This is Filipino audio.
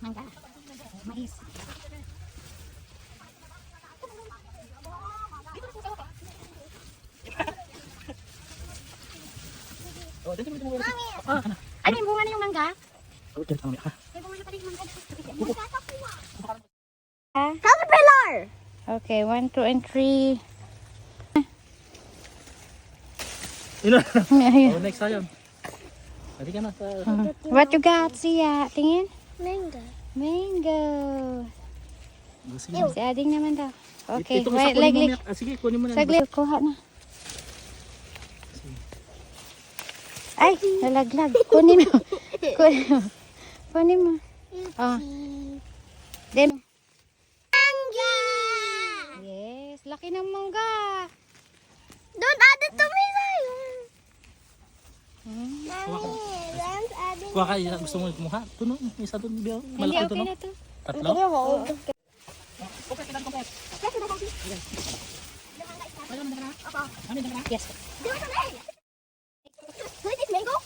Mangga. Mais. Oh, dito mo. Mami! Ah, Ano yung bunga na yung mangga? oh, dito kami. Ah. May bunga na pala yung mangga. Caterpillar! Okay, 1, 2, and 3. Oh, next tayo. Dali ka na. What you got, Sia? Tingin. Mango. Mango. Sige. Si Ading naman daw. Okay, Ito, wait, kunin mo leg. na. Ah, sige, kunin mo na. Saglit, kuha na. Ay, nalaglag. Kunin mo. Kunin mo. Kunin mo. Ah. Then, Mangga! yes, laki ng mangga. Don't add it to me, Hmm. Mommy, don't add it. Kuha ka, gusto mo kumuha? Tuno, isa doon. Hindi, Malaki okay tuno. na to. Tatlo? Yes. Wait, this mango?